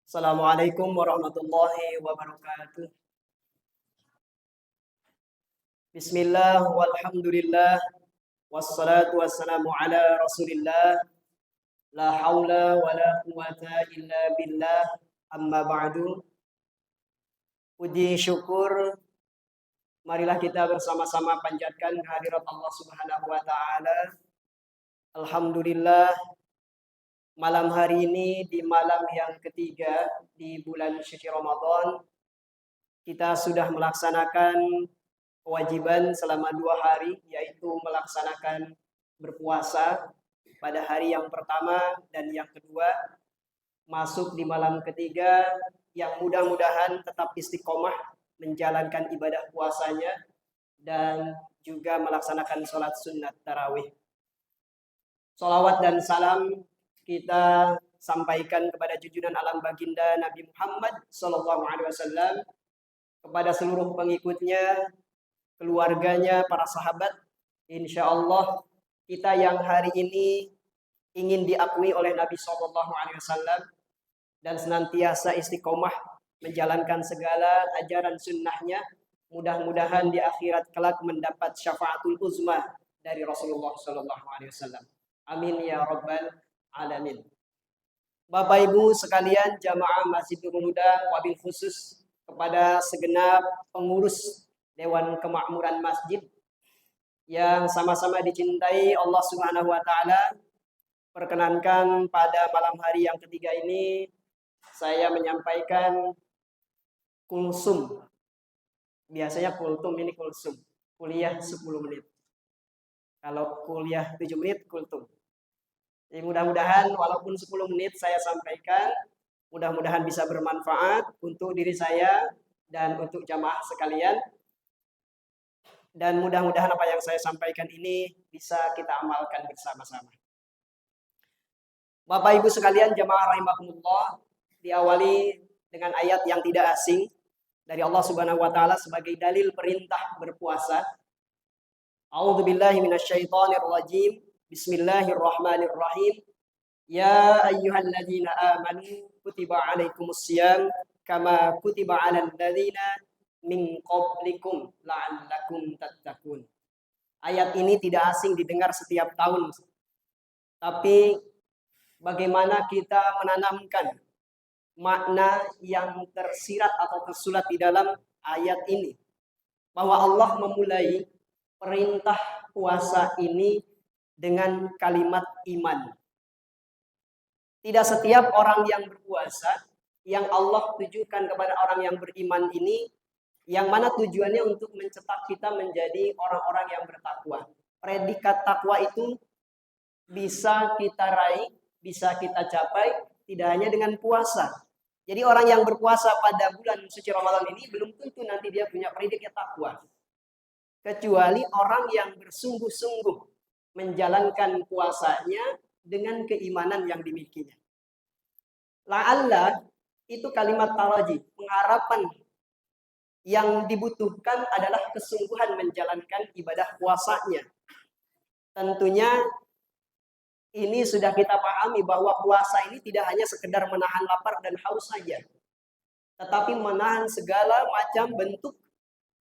Assalamualaikum warahmatullahi wabarakatuh. Bismillah walhamdulillah wassalatu wassalamu ala Rasulillah la haula wala quwata illa billah amma ba'du. Puji syukur marilah kita bersama-sama panjatkan kehadirat Allah Subhanahu wa taala. Alhamdulillah malam hari ini di malam yang ketiga di bulan suci Ramadan kita sudah melaksanakan kewajiban selama 2 hari, yaitu melaksanakan berpuasa pada hari yang pertama dan yang kedua, masuk di malam ketiga yang mudah-mudahan tetap istiqomah menjalankan ibadah puasanya dan juga melaksanakan sholat sunnat tarawih. Salawat dan salam kita sampaikan kepada junjungan alam baginda Nabi Muhammad SAW, kepada seluruh pengikutnya, keluarganya, para sahabat. Insya Allah kita yang hari ini ingin diakui oleh Nabi SAW dan senantiasa istiqomah menjalankan segala ajaran sunnahnya. Mudah-mudahan di akhirat kelak mendapat syafaatul uzma dari Rasulullah SAW. Amin ya rabbal alamin. Bapak Ibu sekalian jamaah Masjidul Huda, wabil khusus kepada segenap pengurus Dewan Kemakmuran Masjid yang sama-sama dicintai Allah Subhanahu wa taala. Perkenankan pada malam hari yang ketiga ini saya menyampaikan kulsum. Biasanya kultum, ini kulsum. Kuliah 10 menit. Kalau kuliah 7 menit kultum. Jadi mudah-mudahan walaupun 10 menit saya sampaikan, mudah-mudahan bisa bermanfaat untuk diri saya dan untuk jamaah sekalian. Dan mudah-mudahan apa yang saya sampaikan ini bisa kita amalkan bersama-sama. Bapak Ibu sekalian jamaah rahimakumullah, diawali dengan ayat yang tidak asing dari Allah Subhanahu wa taala sebagai dalil perintah berpuasa. A'udzubillahi minasyaitonirrajim. Bismillahirrahmanirrahim. Ya ayyuhalladzina amanu kutiba alaikumussyam kama kutiba alal ladzina min qablikum la'allakum tattaqun. Ayat ini tidak asing didengar setiap tahun. Tapi bagaimana kita menanamkan makna yang tersirat atau tersurat di dalam ayat ini, bahwa Allah memulai perintah puasa ini dengan kalimat iman. Tidak setiap orang yang berpuasa yang Allah tujukan kepada orang yang beriman ini, yang mana tujuannya untuk mencetak kita menjadi orang-orang yang bertakwa. Predikat takwa itu bisa kita raih, bisa kita capai tidak hanya dengan puasa. Jadi orang yang berpuasa pada bulan suci Ramadan ini belum tentu nanti dia punya predikat takwa. Kecuali orang yang bersungguh-sungguh menjalankan puasanya dengan keimanan yang dimilikinya. La'alla itu kalimat taraji, pengharapan yang dibutuhkan adalah kesungguhan menjalankan ibadah puasanya. Tentunya ini sudah kita pahami bahwa puasa ini tidak hanya sekedar menahan lapar dan haus saja, tetapi menahan segala macam bentuk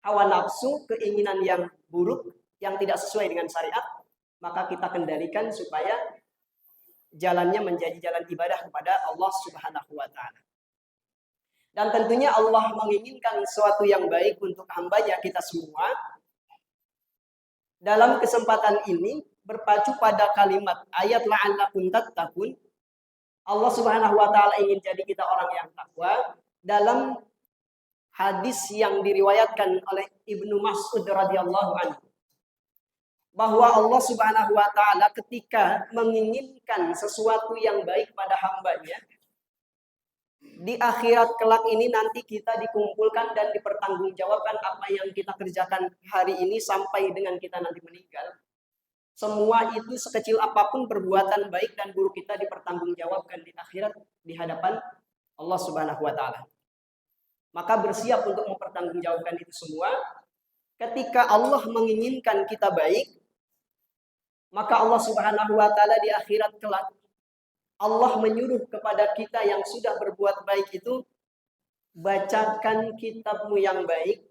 hawa nafsu, keinginan yang buruk, yang tidak sesuai dengan syariat, maka kita kendalikan supaya jalannya menjadi jalan ibadah kepada Allah Subhanahu wa taala. Dan tentunya Allah menginginkan sesuatu yang baik untuk hambanya kita semua. Dalam kesempatan ini berpacu pada kalimat ayat la'allakum tattaqun. Allah Subhanahu wa taala ingin jadi kita orang yang takwa. Dalam hadis yang diriwayatkan oleh Ibnu Mas'ud radhiyallahu anhu, bahwa Allah Subhanahu wa taala ketika menginginkan sesuatu yang baik pada hambanya, di akhirat kelak ini nanti kita dikumpulkan dan dipertanggungjawabkan apa yang kita kerjakan hari ini sampai dengan kita nanti meninggal. Semua itu sekecil apapun perbuatan baik dan buruk kita dipertanggungjawabkan di akhirat di hadapan Allah Subhanahu wa taala. Maka bersiap untuk mempertanggungjawabkan itu semua. Ketika Allah menginginkan kita baik, maka Allah Subhanahu wa taala di akhirat kelak Allah menyuruh kepada kita yang sudah berbuat baik itu, bacakan kitabmu yang baik,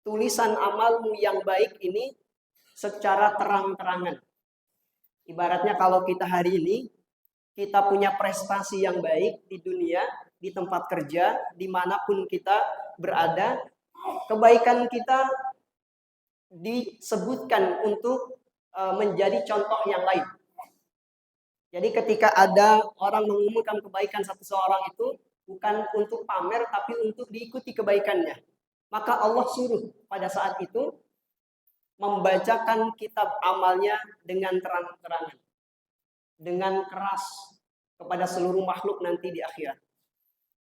tulisan amalmu yang baik ini secara terang-terangan. Ibaratnya kalau kita hari ini, kita punya prestasi yang baik di dunia, di tempat kerja, dimanapun kita berada, kebaikan kita disebutkan untuk menjadi contoh yang lain. Jadi ketika ada orang mengumumkan kebaikan satu seorang itu bukan untuk pamer tapi untuk diikuti kebaikannya. Maka Allah suruh pada saat itu membacakan kitab amalnya dengan terang-terangan. Dengan keras kepada seluruh makhluk nanti di akhirat.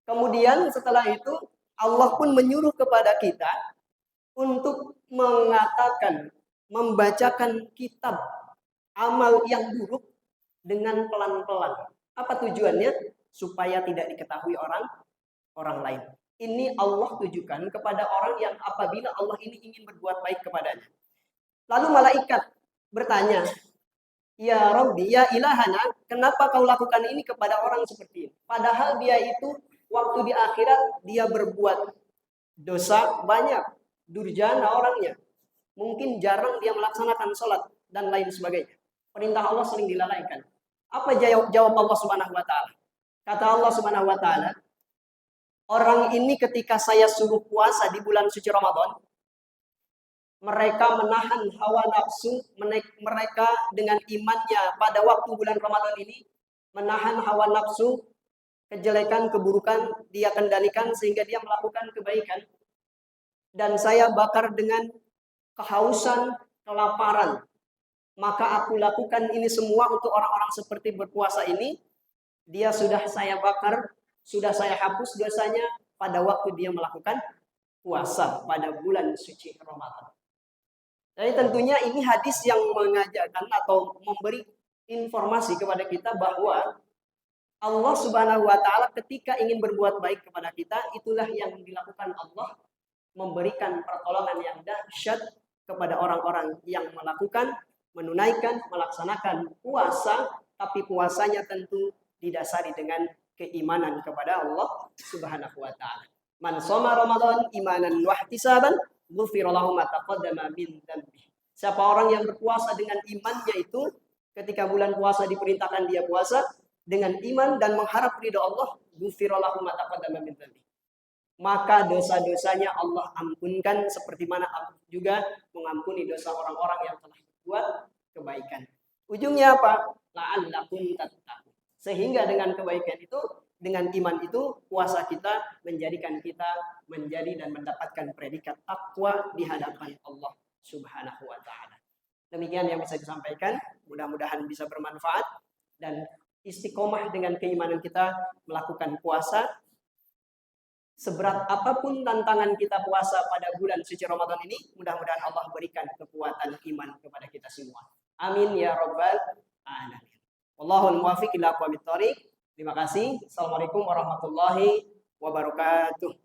Kemudian setelah itu Allah pun menyuruh kepada kita untuk mengatakan, membacakan kitab amal yang buruk dengan pelan-pelan. Apa tujuannya? Supaya tidak diketahui orang lain. Ini Allah tujukan kepada orang yang apabila Allah ini ingin berbuat baik kepadanya. Lalu malaikat bertanya, "Ya Rabbi, ya ilahana, kenapa kau lakukan ini kepada orang seperti ini? Padahal dia itu waktu di akhirat dia berbuat dosa banyak, durjana orangnya. Mungkin jarang dia melaksanakan sholat dan lain sebagainya. Perintah Allah sering dilalaikan." Apa jawab Allah Subhanahu wa taala? Kata Allah Subhanahu wa taala, "Orang ini ketika saya suruh puasa di bulan suci Ramadan, mereka menahan hawa nafsu, mereka dengan imannya pada waktu bulan Ramadan ini menahan hawa nafsu, kejelekan, keburukan dia kendalikan sehingga dia melakukan kebaikan. Dan saya bakar dengan kehausan, kelaparan. Maka aku lakukan ini semua untuk orang-orang seperti berpuasa ini. Dia sudah saya bakar, sudah saya hapus dosanya pada waktu dia melakukan puasa pada bulan suci Ramadan." Jadi tentunya ini hadis yang mengajarkan atau memberi informasi kepada kita bahwa Allah Subhanahu wa taala ketika ingin berbuat baik kepada kita, itulah yang dilakukan Allah, memberikan pertolongan yang dahsyat kepada orang-orang yang melakukan, menunaikan, melaksanakan puasa, tapi puasanya tentu didasari dengan keimanan kepada Allah Subhanahu wa taala. Man shoma Ramadan imanan wa ihtisaban, ghufira lahu ma taqaddama min dzambi. Siapa orang yang berpuasa dengan imannya itu, ketika bulan puasa diperintahkan dia puasa dengan iman dan mengharap ridha Allah, ghufira lahu ma taqaddama min dzambi. Maka dosa-dosanya Allah ampunkan seperti mana Allah juga mengampuni dosa orang-orang yang telah berbuat kebaikan. Ujungnya apa? La'allakum tattaqun. Sehingga dengan kebaikan itu, dengan iman itu, puasa kita menjadikan kita menjadi dan mendapatkan predikat takwa di hadapan Allah Subhanahu wa taala. Demikian yang bisa disampaikan, mudah-mudahan bisa bermanfaat dan istiqomah dengan keimanan kita melakukan puasa. Seberat apapun tantangan kita puasa pada bulan suci Ramadan ini, mudah-mudahan Allah berikan kekuatan iman kepada kita semua. Amin ya rabbal alamin. Wallahul muwaffiq ila aqwamit thoriq. Terima kasih. Assalamualaikum warahmatullahi wabarakatuh.